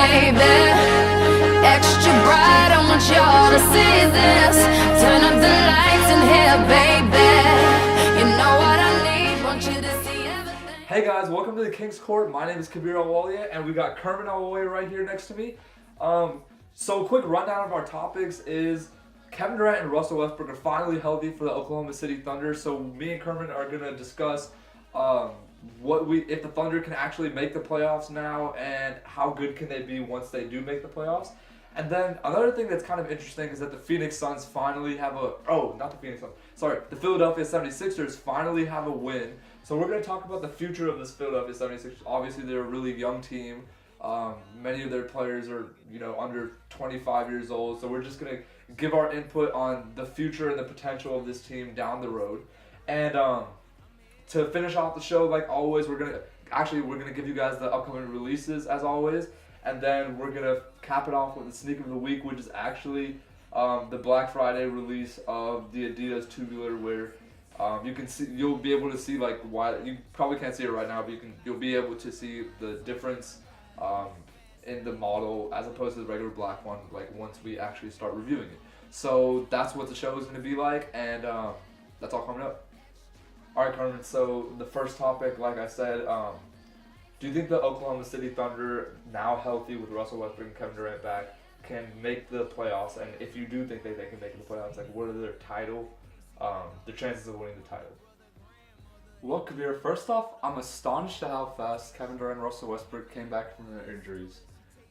baby. Extra bright, I want y'all to see this. Turn up the lights in here, baby. You know what I need, want you to see everything. Hey guys, welcome to the King's Court. My name is Kabir and we got Kerman right here next to me. So a quick rundown of our topics is Kevin Durant and Russell Westbrook are finally healthy for the Oklahoma City Thunder. So me and Kerman are gonna discuss if the Thunder can actually make the playoffs now and how good can they be once they do make the playoffs. And then another thing that's kind of interesting is that the Phoenix Suns finally have the Philadelphia 76ers finally have a win. So we're going to talk about the future of this Philadelphia 76ers. Obviously, they're a really young team. Many of their players are, under 25 years old. So we're just going to give our input on the future and the potential of this team down the road. And to finish off the show, like always, we're gonna give you guys the upcoming releases as always. And then we're gonna cap it off with the sneak of the week, which is actually the Black Friday release of the Adidas Tubular, where you'll be able to see like why you probably can't see it right now, but you'll be able to see the difference in the model as opposed to the regular black one, like once we actually start reviewing it. So that's what the show is gonna be like, and that's all coming up. All right, Carmen. So the first topic, like I said. Do you think the Oklahoma City Thunder, now healthy with Russell Westbrook and Kevin Durant back, can make the playoffs? And if you do think they can make the playoffs, like what are their chances of winning the title? Well, Kabir, first off, I'm astonished at how fast Kevin Durant and Russell Westbrook came back from their injuries.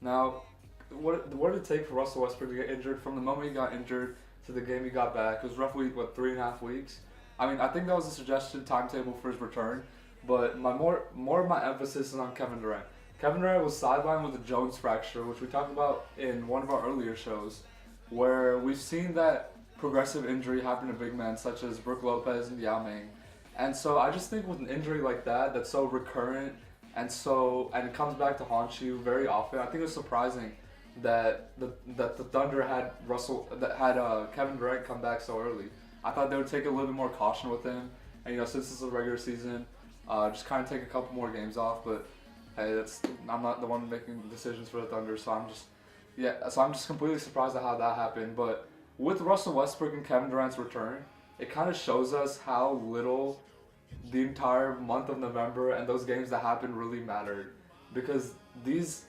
Now, what did it take for Russell Westbrook to get injured? From the moment he got injured to the game he got back, it was roughly, 3.5 weeks? I mean, I think that was a suggested timetable for his return. But more of my emphasis is on Kevin Durant. Kevin Durant was sidelined with a Jones fracture, which we talked about in one of our earlier shows, where we've seen that progressive injury happen to big men such as Brook Lopez and Yao Ming. And so I just think with an injury like that, that's so recurrent and it comes back to haunt you very often, I think it's surprising that the Thunder had Kevin Durant come back so early. I thought they would take a little bit more caution with him, and since it's a regular season, just kind of take a couple more games off, but hey, I'm not the one making decisions for the Thunder, so I'm just completely surprised at how that happened. But with Russell Westbrook and Kevin Durant's return, it kind of shows us how little the entire month of November and those games that happened really mattered, because these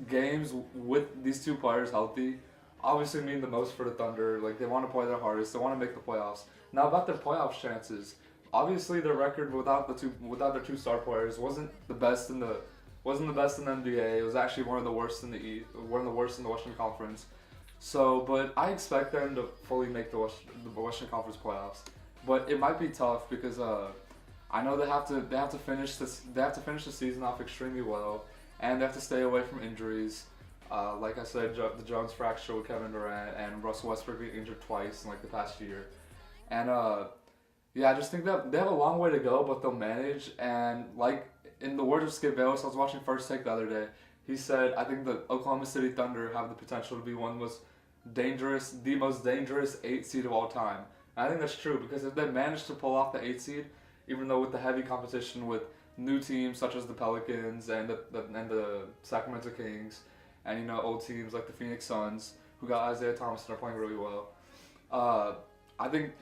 games with these two players healthy obviously mean the most for the Thunder. Like, they want to play their hardest, they want to make the playoffs. Now about their playoff chances. Obviously, their record without their two star players wasn't the best in the NBA. It was actually one of the worst in the East, one of the worst in the Western Conference. So, but I expect them to fully make the Western Conference playoffs. But it might be tough because I know they have to finish the season off extremely well, and they have to stay away from injuries. Like I said, the Jones fracture with Kevin Durant and Russell Westbrook being injured twice in the past year, and I just think that they have a long way to go, but they'll manage. And like in the words of Skip Bayless, I was watching First Take the other day. He said, "I think the Oklahoma City Thunder have the potential to be the most dangerous 8 seed of all time." And I think that's true, because if they manage to pull off the 8 seed, even though with the heavy competition with new teams such as the Pelicans and the Sacramento Kings, and old teams like the Phoenix Suns, who got Isaiah Thomas and are playing really well, I think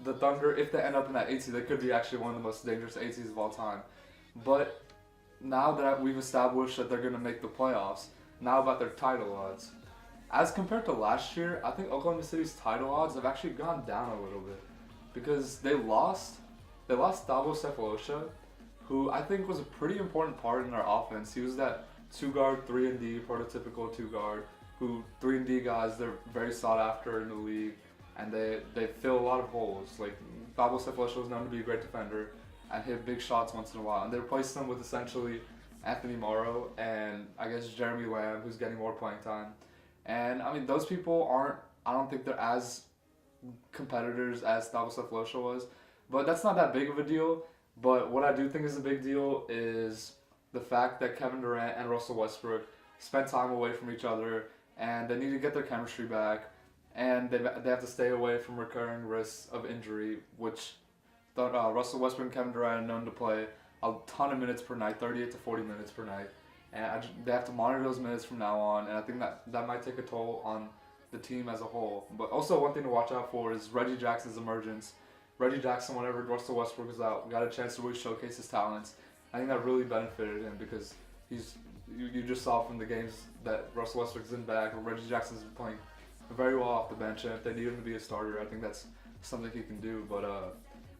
the Thunder, if they end up in that 8 seed, they could be actually one of the most dangerous 8 seeds of all time. But now that we've established that they're going to make the playoffs, now about their title odds. As compared to last year, I think Oklahoma City's title odds have actually gone down a little bit, because they lost Thabo Sefolosha, who I think was a pretty important part in their offense. He was that 2-guard, 3-and-D, prototypical 2-guard, who 3-and-D guys, they're very sought after in the league. And they fill a lot of holes. Like, Thabo Sefolosha was known to be a great defender and hit big shots once in a while. And they replaced them with essentially Anthony Morrow and I guess Jeremy Lamb, who's getting more playing time. And I mean, those people I don't think they're as competitors as Thabo Sefolosha was. But that's not that big of a deal. But what I do think is a big deal is the fact that Kevin Durant and Russell Westbrook spent time away from each other, and they need to get their chemistry back. And they have to stay away from recurring risks of injury, which Russell Westbrook and Kevin Durant are known to play a ton of minutes per night, 38 to 40 minutes per night. and they have to monitor those minutes from now on, and I think that might take a toll on the team as a whole. But also one thing to watch out for is Reggie Jackson's emergence. Reggie Jackson, whenever Russell Westbrook was out, got a chance to really showcase his talents. I think that really benefited him because you just saw from the games that Russell Westbrook's in back, Reggie Jackson's playing very well off the bench, and if they need him to be a starter, I think that's something he can do. But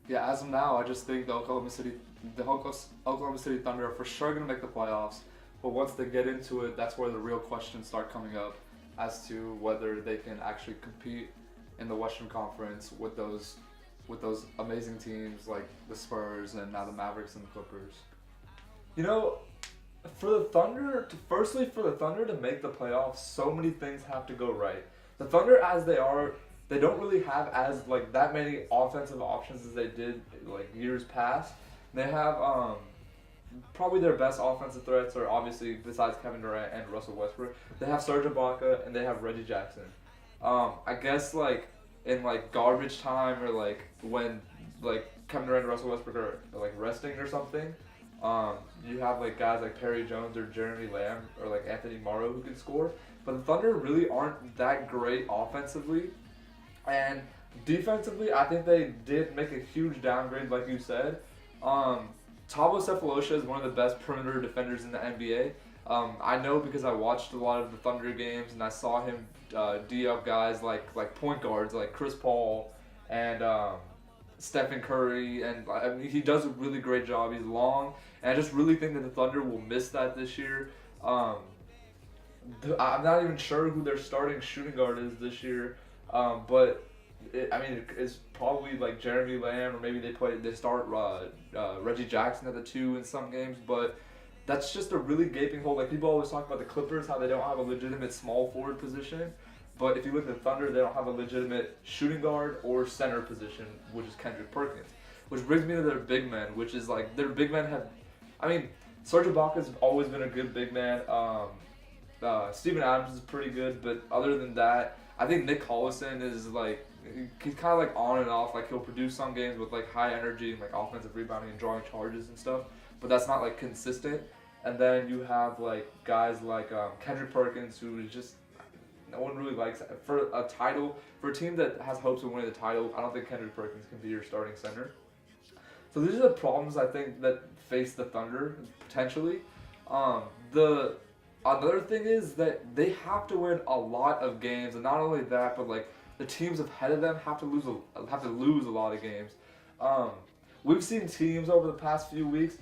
yeah, as of now, I just think the Oklahoma City Thunder are for sure gonna make the playoffs. But once they get into it, that's where the real questions start coming up as to whether they can actually compete in the Western Conference with those amazing teams like the Spurs and now the Mavericks and the Clippers. You know, for the Thunder to make the playoffs, so many things have to go right. The Thunder, as they are, they don't really have as like that many offensive options as they did like years past. They have probably their best offensive threats are obviously, besides Kevin Durant and Russell Westbrook, they have Serge Ibaka and they have Reggie Jackson. I guess like in like garbage time or like when like Kevin Durant and Russell Westbrook are like resting or something, you have like guys like Perry Jones or Jeremy Lamb or like Anthony Morrow who can score. But the Thunder really aren't that great offensively, and defensively I think they did make a huge downgrade, like you said. Thabo Sefolosha is one of the best perimeter defenders in the NBA. I know because I watched a lot of the Thunder games and I saw him D up guys like point guards like Chris Paul and Stephen Curry, and I mean, he does a really great job. He's long, and I just really think that the Thunder will miss that this year. I'm not even sure who their starting shooting guard is this year, but it's probably like Jeremy Lamb, or maybe they start Reggie Jackson at the 2 in some games, but that's just a really gaping hole. Like people always talk about the Clippers, how they don't have a legitimate small forward position, but if you look at the Thunder, they don't have a legitimate shooting guard or center position, which is Kendrick Perkins. Which brings me to their big men, which is like their big men have, Serge Ibaka's always been a good big man. Steven Adams is pretty good, but other than that, I think Nick Collison is like, he's kind of like on and off. Like he'll produce some games with like high energy and like offensive rebounding and drawing charges and stuff, but that's not like consistent. And then you have like guys like Kendrick Perkins, who is just, no one really likes. For a team that has hopes of winning the title, I don't think Kendrick Perkins can be your starting center. So these are the problems I think that face the Thunder potentially. Another thing is that they have to win a lot of games, and not only that, but like the teams ahead of them have to lose a lot of games. We've seen teams over the past few weeks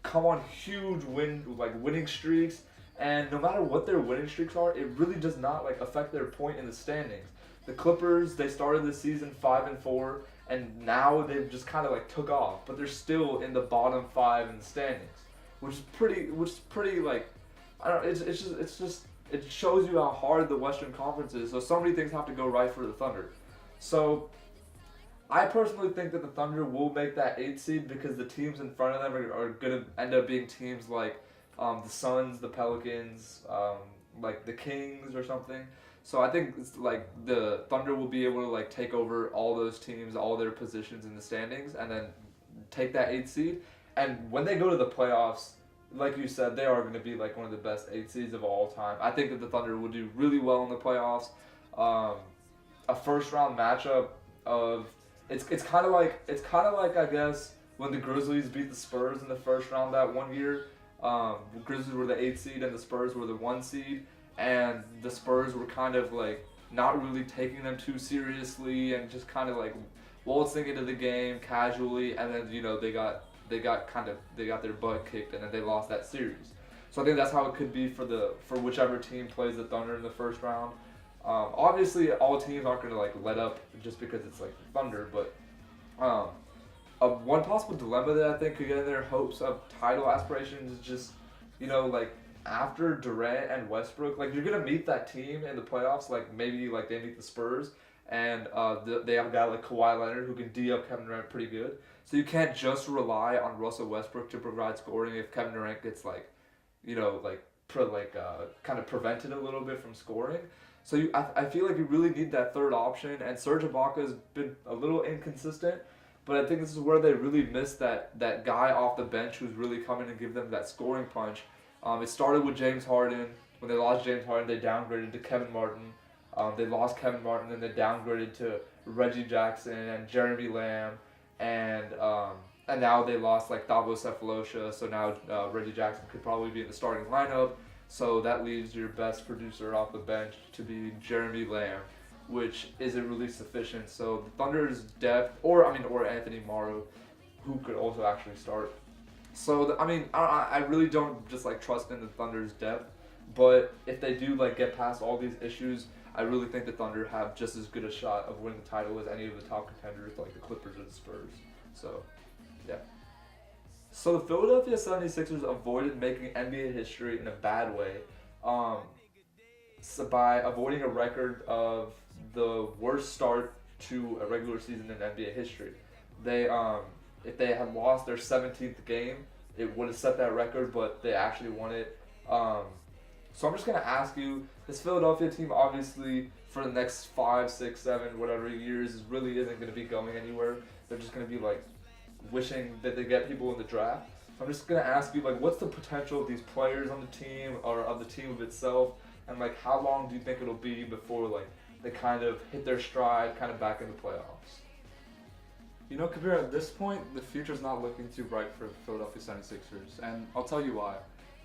come on huge winning streaks, and no matter what their winning streaks are, it really does not like affect their point in the standings. The Clippers, they started the season 5-4, and now they've just kind of like took off, but they're still in the bottom 5 in the standings, which is pretty like, I don't know, it shows you how hard the Western Conference is. So many things have to go right for the Thunder. So I personally think that the Thunder will make that 8 seed because the teams in front of them are going to end up being teams like the Suns, the Pelicans, like the Kings or something. So I think it's like the Thunder will be able to like take over all those teams, all their positions in the standings, and then take that 8 seed. And when they go to the playoffs, like you said, they are going to be like one of the best 8 seeds of all time. I think that the Thunder will do really well in the playoffs. A first round matchup of it's kind of like I guess when the Grizzlies beat the Spurs in the first round that one year. The Grizzlies were the 8 seed and the Spurs were the 1 seed, and the Spurs were kind of like not really taking them too seriously and just kind of like waltzing into the game casually, and then they got their butt kicked and then they lost that series. So I think that's how it could be for whichever team plays the Thunder in the first round. Obviously, all teams aren't going to like let up just because it's like the Thunder, but one possible dilemma that I think could get in their hopes of title aspirations is just, like after Durant and Westbrook, like you're going to meet that team in the playoffs, like maybe like they meet the Spurs, and they have a guy like Kawhi Leonard who can D up Kevin Durant pretty good. So you can't just rely on Russell Westbrook to provide scoring if Kevin Durant gets kind of prevented a little bit from scoring. So I feel like you really need that third option, and Serge Ibaka has been a little inconsistent, but I think this is where they really miss that guy off the bench who's really coming and give them that scoring punch. It started with James Harden. When they lost James Harden, they downgraded to Kevin Martin. They lost Kevin Martin, and they downgraded to Reggie Jackson and Jeremy Lamb, and now they lost like Thabo Cephalosha. So now Reggie Jackson could probably be in the starting lineup. So that leaves your best producer off the bench to be Jeremy Lamb, which isn't really sufficient. So the Thunder's depth, or Anthony Morrow, who could also actually start. So I really don't just like trust in the Thunder's depth, but if they do like get past all these issues, I really think the Thunder have just as good a shot of winning the title as any of the top contenders like the Clippers or the Spurs. So, yeah. So the Philadelphia 76ers avoided making NBA history in a bad way, by avoiding a record of the worst start to a regular season in NBA history. They if they had lost their 17th game, it would have set that record, but they actually won it. So I'm just gonna ask you, this Philadelphia team obviously for the next 5, 6, 7, whatever years really isn't gonna be going anywhere. They're just gonna be like wishing that they get people in the draft. So I'm just gonna ask you, like, what's the potential of these players on the team or of the team of itself, and like how long do you think it'll be before like they kind of hit their stride, kind of back in the playoffs? You know, Kabir, at this point, the future's not looking too bright for the Philadelphia 76ers, and I'll tell you why.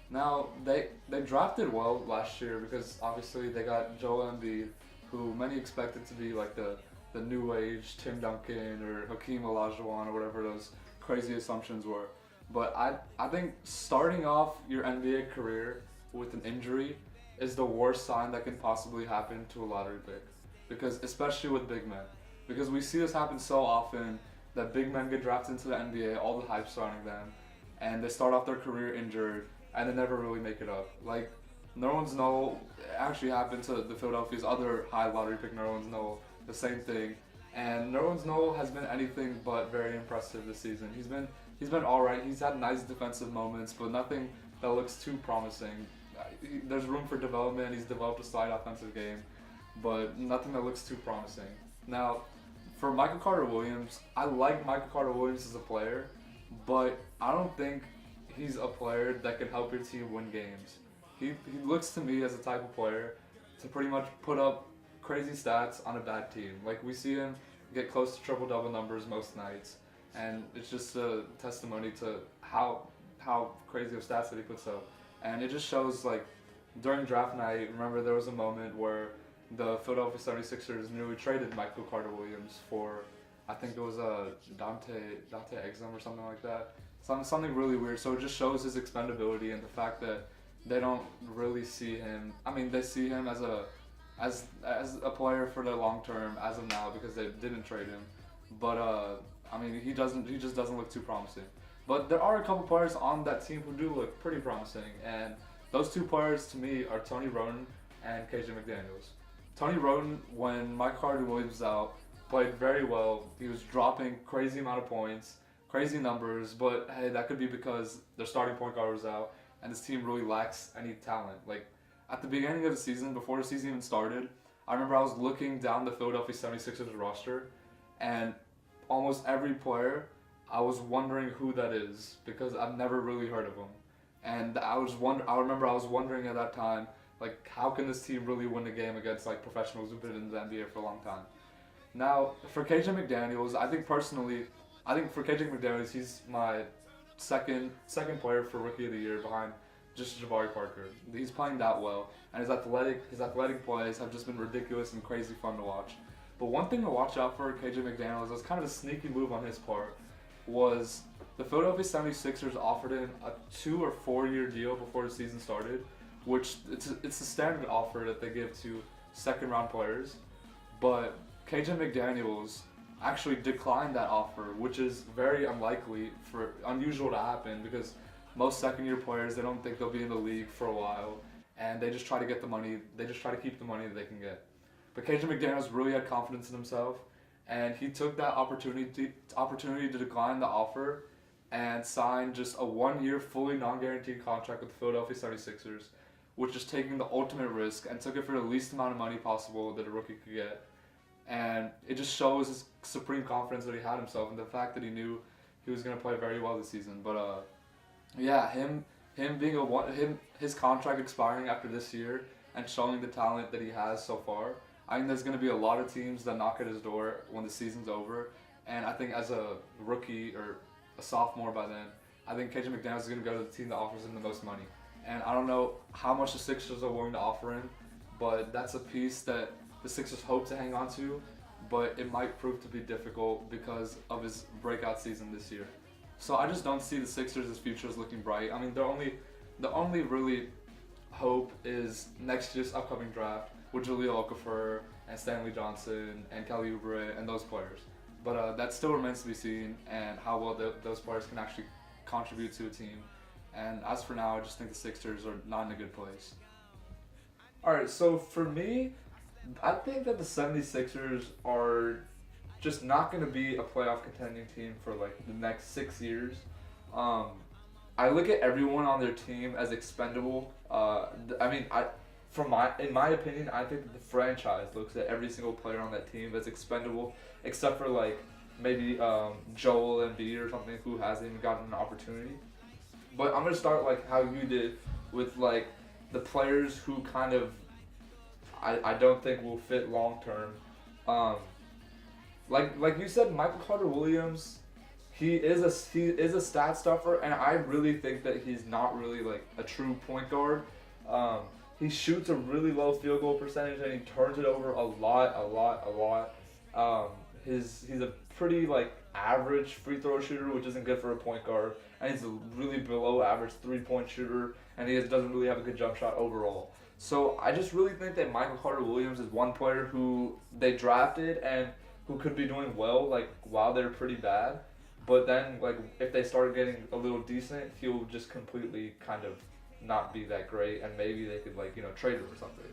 Now, they drafted well last year because obviously they got Joel Embiid, who many expected to be like the new age Tim Duncan or Hakeem Olajuwon or whatever those crazy assumptions were. But I think starting off your NBA career with an injury is the worst sign that can possibly happen to a lottery pick, because especially with big men. Because we see this happen so often that big men get drafted into the NBA, all the hype surrounding them, and they start off their career injured, and they never really make it up. Like, Nerlens Noel actually happened to the Philadelphia's other high lottery pick, Nerlens Noel, the same thing. And Nerlens Noel has been anything but very impressive this season. He's been all right. He's had nice defensive moments, but nothing that looks too promising. There's room for development. He's developed a slight offensive game, but nothing that looks too promising. Now, for Michael Carter-Williams, I like Michael Carter-Williams as a player, but I don't think he's a player that can help your team win games. He looks to me as a type of player to pretty much put up crazy stats on a bad team. Like, we see him get close to triple-double numbers most nights, and it's just a testimony to how crazy of stats that he puts up. And it just shows, like, during draft night, remember there was a moment where the Philadelphia 76ers nearly traded Michael Carter-Williams for, I think it was Dante Exum or something like that. Something really weird. So it just shows his expendability and the fact that they don't really see him. I mean, they see him as a player for the long term as of now because they didn't trade him. But I mean, he just doesn't look too promising. But there are a couple players on that team who do look pretty promising, and those two players to me are Tony Wroten and KJ McDaniels. Tony Wroten, when Mike Carter-Williams was out, played very well. He was dropping crazy amount of points, crazy numbers, but hey, that could be because their starting point guard was out, and this team really lacks any talent. Like, at the beginning of the season, before the season even started, I remember I was looking down the Philadelphia 76ers roster, and almost every player, I was wondering who that is, because I've never really heard of him. And I remember I was wondering at that time, like, how can this team really win a game against like professionals who've been in the NBA for a long time? Now, for KJ McDaniels, I think for KJ McDaniels, he's my second player for Rookie of the Year behind just Jabari Parker. He's playing that well, and his athletic plays have just been ridiculous and crazy fun to watch. But one thing to watch out for KJ McDaniels, was kind of a sneaky move on his part, was the Philadelphia 76ers offered him a 2 or 4 year deal before the season started, which it's a standard offer that they give to second round players. But KJ McDaniels actually declined that offer, which is very unusual to happen, because most second year players, they don't think they'll be in the league for a while, and they just try to get the money, they just try to keep the money that they can get. But KJ McDaniels really had confidence in himself, and he took that opportunity to decline the offer and sign just a 1 year fully non-guaranteed contract with the Philadelphia 76ers, which is taking the ultimate risk, and took it for the least amount of money possible that a rookie could get. And it just shows his supreme confidence that he had himself, and the fact that he knew he was going to play very well this season. But yeah, him him being his contract expiring after this year and showing the talent that he has so far, I think there's going to be a lot of teams that knock at his door when the season's over. And I think as a rookie or a sophomore by then, I think KJ McDaniels is going to go to the team that offers him the most money. And I don't know how much the Sixers are willing to offer him, but that's a piece that the Sixers hope to hang on to, but it might prove to be difficult because of his breakout season this year. So I just don't see the Sixers' future as looking bright. I mean, the only really hope is next year's upcoming draft with Jahlil Okafor and Stanley Johnson and Kelly Oubre and those players. But that still remains to be seen, and how well those players can actually contribute to a team. And as for now, I just think the Sixers are not in a good place. All right, so for me, I think that the 76ers are just not going to be a playoff contending team for like the next 6 years. I look at everyone on their team as expendable. In my opinion, I think that the franchise looks at every single player on that team as expendable, except for like maybe Joel Embiid or something who hasn't even gotten an opportunity. But I'm gonna start like how you did with like the players who kind of I don't think will fit long term. Like you said, Michael Carter Williams, he is a stat stuffer, and I really think that he's not really like a true point guard. He shoots a really low field goal percentage, and he turns it over a lot. He's a pretty like average free throw shooter, which isn't good for a point guard, and he's a really below average 3-point shooter, and he doesn't really have a good jump shot overall. So I just really think that Michael Carter Williams is one player who they drafted and who could be doing well like while they're pretty bad, but then like if they start getting a little decent, he'll just completely kind of not be that great, and maybe they could like trade him or something.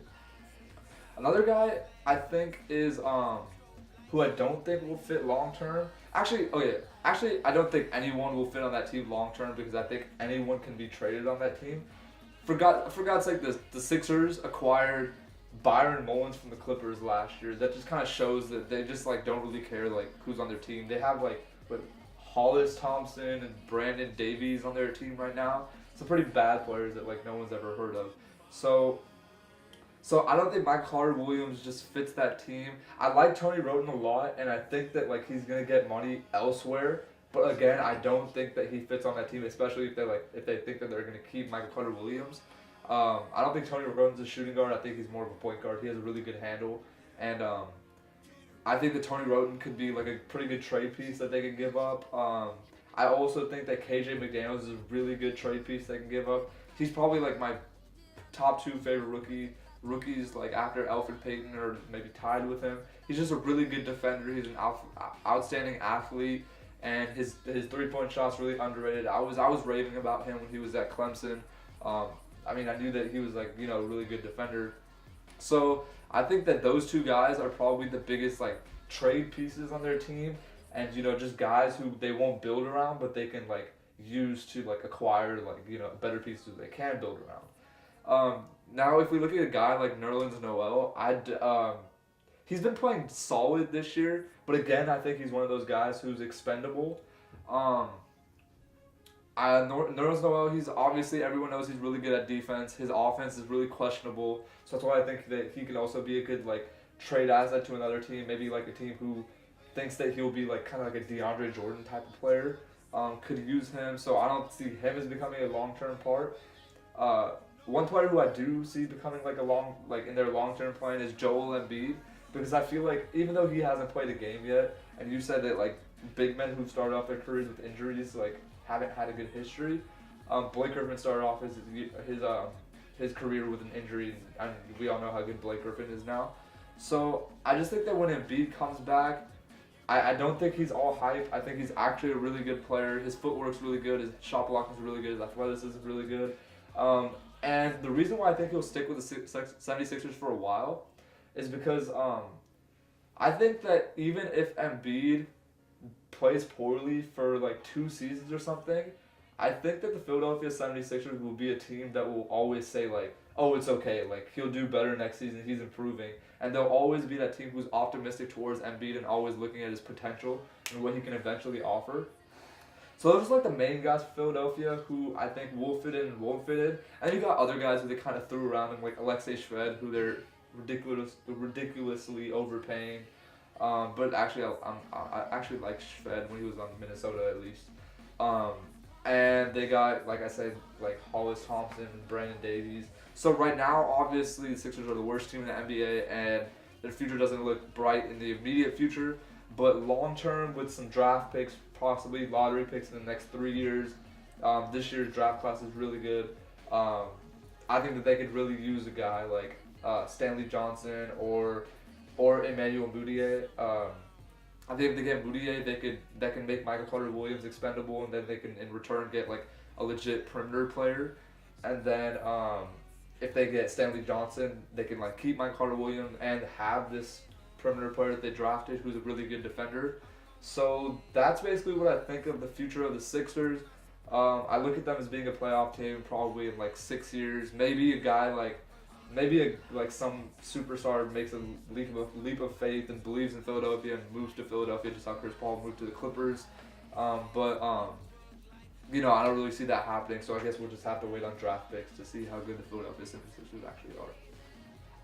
Another guy I think is who I don't think will fit long term. Actually, I don't think anyone will fit on that team long term because I think anyone can be traded on that team. For God's sake, the Sixers acquired Byron Mullins from the Clippers last year. That just kind of shows that they just like don't really care like who's on their team. They have like Hollis Thompson and Brandon Davies on their team right now. Some pretty bad players that like no one's ever heard of. So I don't think Mike Carter Williams just fits that team. I like Tony Wroten a lot, and I think that like he's gonna get money elsewhere. But again, I don't think that he fits on that team, especially if they think that they're gonna keep Michael Carter Williams. I don't think Tony Wroten's a shooting guard. I think he's more of a point guard. He has a really good handle, and I think that Tony Wroten could be like a pretty good trade piece that they could give up. I also think that KJ McDaniels is a really good trade piece they can give up. He's probably like my top 2 favorite rookies like after Elfrid Payton, or maybe tied with him. He's just a really good defender. He's an outstanding athlete, and his 3-point shot's really underrated. I was raving about him when he was at Clemson. I knew that he was like a really good defender. So I think that those 2 guys are probably the biggest like trade pieces on their team, and just guys who they won't build around, but they can like use to like acquire like better pieces they can build around. Now if we look at a guy like Nerlens Noel, he's been playing solid this year, but again I think he's one of those guys who's expendable. Nerlens Noel, he's obviously, everyone knows he's really good at defense. His offense is really questionable, so that's why I think that he could also be a good like trade asset to another team, maybe like a team who thinks that he'll be like kind of like a DeAndre Jordan type of player. Could use him, so I don't see him as becoming a long-term part. One player who I do see becoming like in their long-term plan is Joel Embiid, because I feel like even though he hasn't played a game yet, and you said that like big men who started off their careers with injuries like haven't had a good history. Blake Griffin started off his career with an injury, and we all know how good Blake Griffin is now. So I just think that when Embiid comes back, I don't think he's all hype. I think he's actually a really good player. His footwork's really good. His shot blocking is really good. His athleticism is really good. And the reason why I think he'll stick with the 76ers for a while is because I think that even if Embiid plays poorly for like 2 seasons or something, I think that the Philadelphia 76ers will be a team that will always say like, oh, it's okay, like he'll do better next season, he's improving. And they'll always be that team who's optimistic towards Embiid and always looking at his potential and what he can eventually offer. So those are like the main guys for Philadelphia who I think will fit in and won't fit in. And you got other guys who they kind of threw around, like Alexei Shved, who they're ridiculously overpaying. But actually, I actually like Shved when he was on Minnesota at least. And they got, like I said, like Hollis Thompson and Brandon Davies. So right now, obviously, the Sixers are the worst team in the NBA, and their future doesn't look bright in the immediate future. But long term, with some draft picks, possibly lottery picks in the next 3 years, this year's draft class is really good. I think that they could really use a guy like Stanley Johnson or Emmanuel Mudiay. I think if they get Mudiay, that can make Michael Carter-Williams expendable, and then they can in return get like a legit perimeter player. And then if they get Stanley Johnson, they can like keep Michael Carter-Williams and have this perimeter player that they drafted who's a really good defender. So that's basically what I think of the future of the Sixers. I look at them as being a playoff team probably in like 6 years. Maybe a guy like some superstar makes a leap of faith and believes in Philadelphia and moves to Philadelphia, just how Chris Paul moved to the Clippers. You know, I don't really see that happening, so I guess we'll just have to wait on draft picks to see how good the Philadelphia 76ers actually are.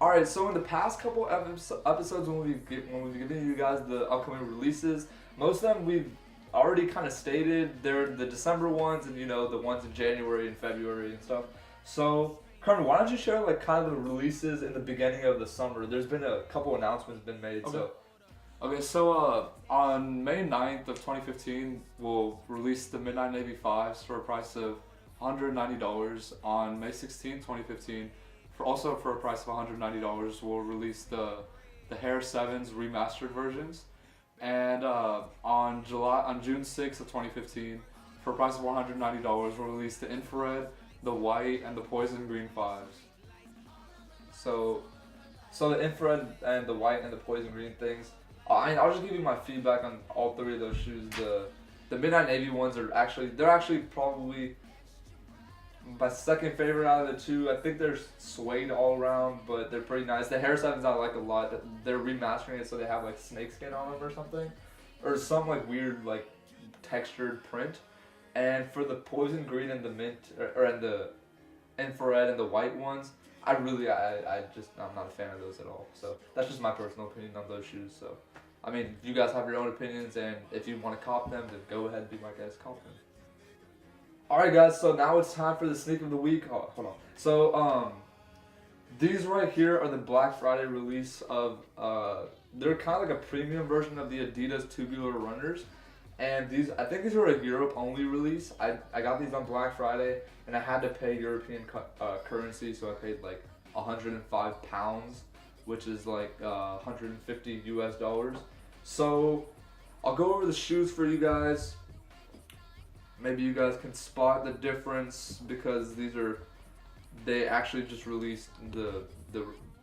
Alright, so in the past couple episodes when we've given you guys the upcoming releases, most of them we've already kind of stated. They're the December ones and, you know, the ones in January and February and stuff. So Carmen, why don't you share like kind of the releases in the beginning of the summer? There's been a couple announcements been made. Okay. So on May 9th of 2015, we'll release the Midnight Navy 5s for a price of $190. On May 16th, 2015, also for a price of $190, we'll release the Hair 7s remastered versions. And on June 6th of 2015, for a price of $190, we'll release the Infrared, the White, and the Poison Green 5s. So the Infrared and the White and the Poison Green things. I'll just give you my feedback on all three of those shoes. The Midnight Navy ones are actually probably my second favorite out of the two. I think they're suede all around, but they're pretty nice. The Hair 7s I like a lot. They're remastering it so they have like snakeskin on them or something, or some like weird like textured print. And for the Poison Green and the Mint, and the Infrared and the White ones, I'm not a fan of those at all. So that's just my personal opinion on those shoes. So, I mean, you guys have your own opinions, and if you want to cop them, then go ahead and be my guest, cop them. Alright guys, so now it's time for the sneak of the week. Oh, hold on. So, these right here are the Black Friday release of, they're kind of like a premium version of the Adidas Tubular Runners. And I think these are a Europe only release. I got these on Black Friday, and I had to pay European currency, so I paid like 105 pounds, which is like 150 US dollars. So I'll go over the shoes for you guys. Maybe you guys can spot the difference because they actually just released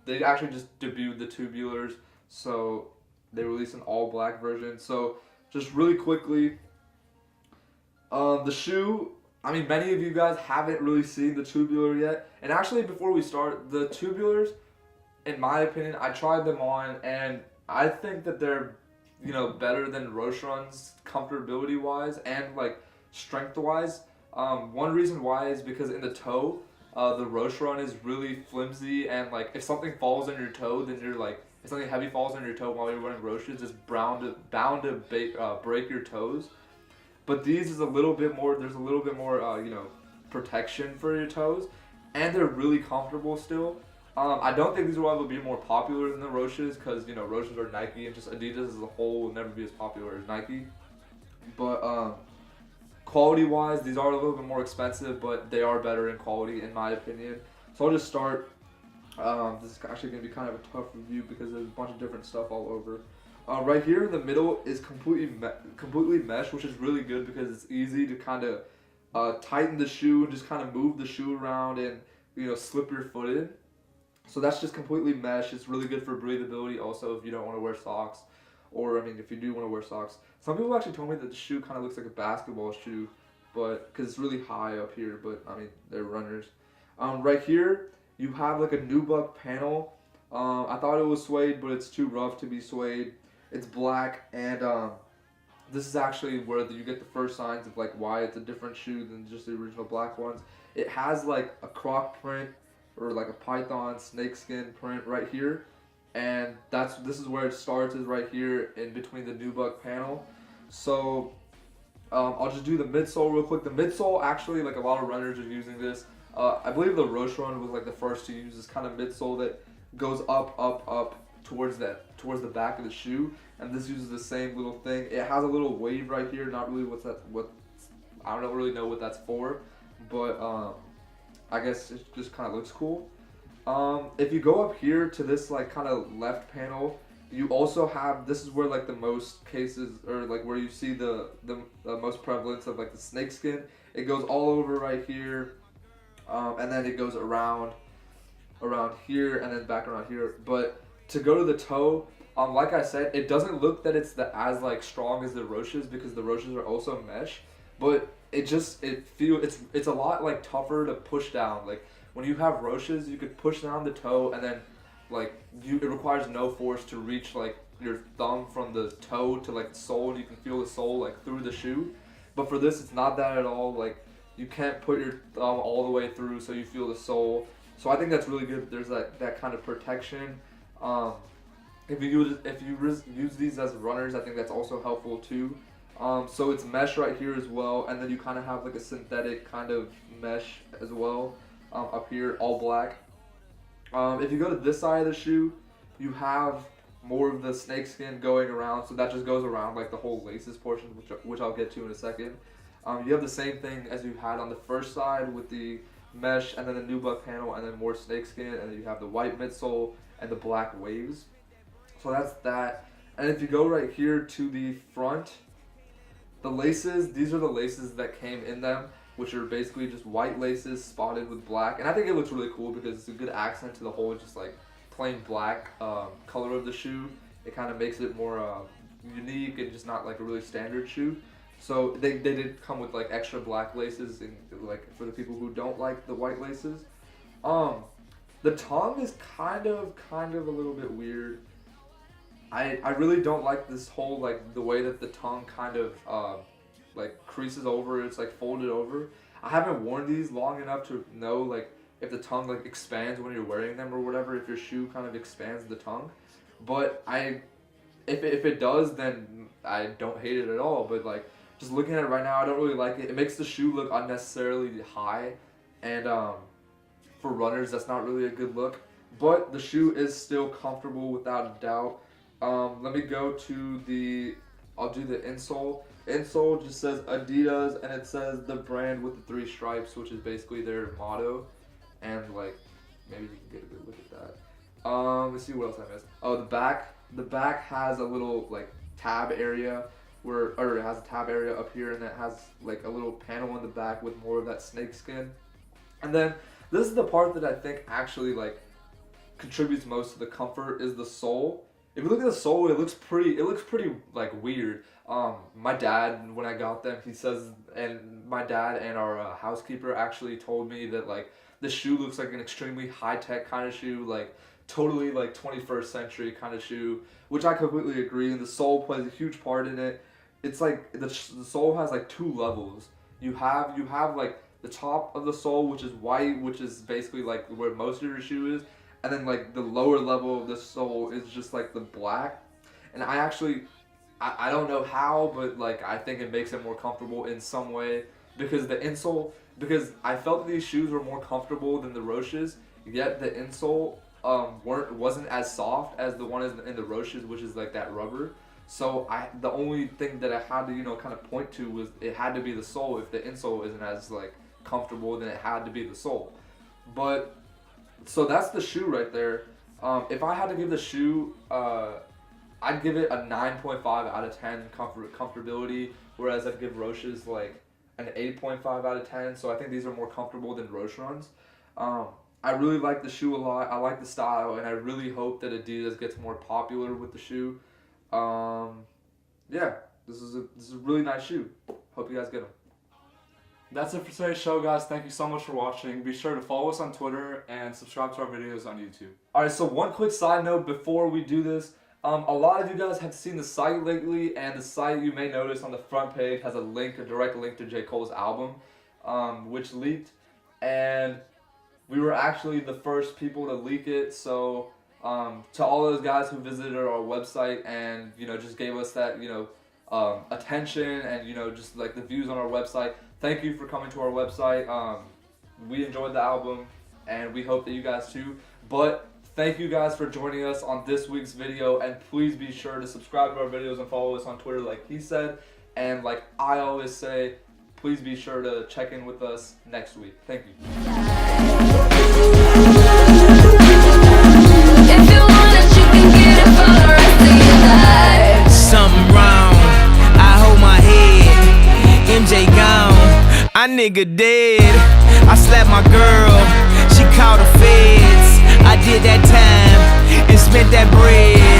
they actually just debuted the Tubulars, so they released an all black version. So just really quickly, the shoe, I mean, many of you guys haven't really seen the Tubular yet. And actually, before we start, the Tubulars, in my opinion, I tried them on, and I think that they're, you know, better than Rocheron's comfortability-wise and, like, strength-wise. One reason why is because in the toe, the Rocheron is really flimsy, and, like, if something falls on your toe, then you're, like, if something heavy falls on your toe while you're wearing Roches, it's bound to break your toes. But these is a little bit more, there's a little bit more, you know, protection for your toes. And they're really comfortable still. I don't think these will ever be more popular than the Roches because, you know, Roches are Nike and just Adidas as a whole will never be as popular as Nike. But quality-wise, these are a little bit more expensive, but they are better in quality in my opinion. So I'll just start. This is actually going to be kind of a tough review because there's a bunch of different stuff all over. Right here in the middle is completely mesh, which is really good because it's easy to kind of tighten the shoe and just kind of move the shoe around and, you know, slip your foot in. So that's just completely mesh. It's really good for breathability also if you don't want to wear socks. Or, I mean, if you do want to wear socks. Some people actually told me that the shoe kind of looks like a basketball shoe, but because it's really high up here, but, I mean, they're runners. Right here, you have like a nubuck panel. I thought it was suede, but it's too rough to be suede. It's black, and this is actually where you get the first signs of like why it's a different shoe than just the original black ones. It has like a croc print or like a python snakeskin print right here, and this is where it starts, is right here in between the nubuck panel. So I'll just do the midsole real quick. The midsole, actually, like a lot of runners are using this. I believe the Roche Run was like the first to use this kind of midsole that goes up towards the back of the shoe, and this uses the same little thing. It has a little wave right here. Not really I don't really know what that's for, but I guess it just kind of looks cool. If you go up here to this like kind of left panel, you also have, this is where like the most cases, or like where you see the most prevalence of like the snakeskin. It goes all over right here, and then it goes around here, and then back around here. But to go to the toe, like I said, it doesn't look that it's as like strong as the Roches, because the Roches are also mesh, but it's a lot like tougher to push down. Like when you have Roches, you could push down the toe, and then like it requires no force to reach like your thumb from the toe to like the sole, and you can feel the sole like through the shoe. But for this, it's not that at all. Like you can't put your thumb all the way through, so you feel the sole. So I think that's really good. There's that kind of protection. If you use these as runners, I think that's also helpful too. So it's mesh right here as well, and then you kind of have like a synthetic kind of mesh as well up here, all black. If you go to this side of the shoe, you have more of the snakeskin going around, so that just goes around like the whole laces portion, which I'll get to in a second. You have the same thing as you had on the first side with the mesh, and then the nubuck panel, and then more snakeskin, and then you have the white midsole and the black waves. So that's that. And if you go right here to the front, the laces, these are the laces that came in them, which are basically just white laces spotted with black. And I think it looks really cool because it's a good accent to the whole just like plain black color of the shoe. It kind of makes it more unique and just not like a really standard shoe. So they did come with like extra black laces, and like for the people who don't like the white laces. The tongue is kind of a little bit weird. I really don't like this whole like the way that the tongue kind of like creases over. It's like folded over. I haven't worn these long enough to know like if the tongue like expands when you're wearing them or whatever, if your shoe kind of expands the tongue. But if it does, then I don't hate it at all. But like just looking at it right now, I don't really like it. It makes the shoe look unnecessarily high, and for runners, that's not really a good look. But the shoe is still comfortable without a doubt. Let me go to I'll do the insole. Insole just says Adidas, and it says the brand with the 3 stripes, which is basically their motto. And like, maybe you can get a good look at that. Let's see what else I missed. Oh, the back. The back has a little like tab area or it has a tab area up here, and it has like a little panel in the back with more of that snakeskin. And then this is the part that I think actually like contributes most to the comfort, is the sole. If you look at the sole, it looks pretty like weird. My dad, when I got them, he says, and my dad and our housekeeper actually told me that like this shoe looks like an extremely high-tech kind of shoe, like totally like 21st century kind of shoe, which I completely agree. And the sole plays a huge part in it. It's like the sole has like 2 levels. You have like the top of the sole, which is white, which is basically like where most of your shoe is. And then like the lower level of the sole is just like the black. And I don't know how, but like I think it makes it more comfortable in some way, because the insole, because I felt these shoes were more comfortable than the Roches, yet the insole wasn't as soft as the one in the Roches, which is like that rubber. So the only thing that I had to kind of point to was it had to be the sole. If the insole isn't as like comfortable, then it had to be the sole. But so that's the shoe right there. If I had to give the shoe, I'd give it a 9.5 out of 10 comfortability, whereas I'd give Roche's like an 8.5 out of 10. So I think these are more comfortable than Roche Runs. I really like the shoe a lot. I like the style, and I really hope that Adidas gets more popular with the shoe. Yeah, this is a really nice shoe. Hope you guys get them. That's it for today's show, guys. Thank you so much for watching. Be sure to follow us on Twitter and subscribe to our videos on YouTube. Alright, so one quick side note before we do this. A lot of you guys have seen the site lately, and the site, you may notice on the front page, has a direct link to J. Cole's album, which leaked, and we were actually the first people to leak it. So to all those guys who visited our website and just gave us that attention and just like the views on our website, thank you for coming to our website. We enjoyed the album, and we hope that you guys too. But thank you guys for joining us on this week's video, and please be sure to subscribe to our videos and follow us on Twitter like he said. And like I always say, please be sure to check in with us next week. Thank you. If you want it, you can get it for the rest of your life. Something wrong, I hold my head. MJ gone, I nigga dead. I slapped my girl, she called the feds. I did that time and spent that bread.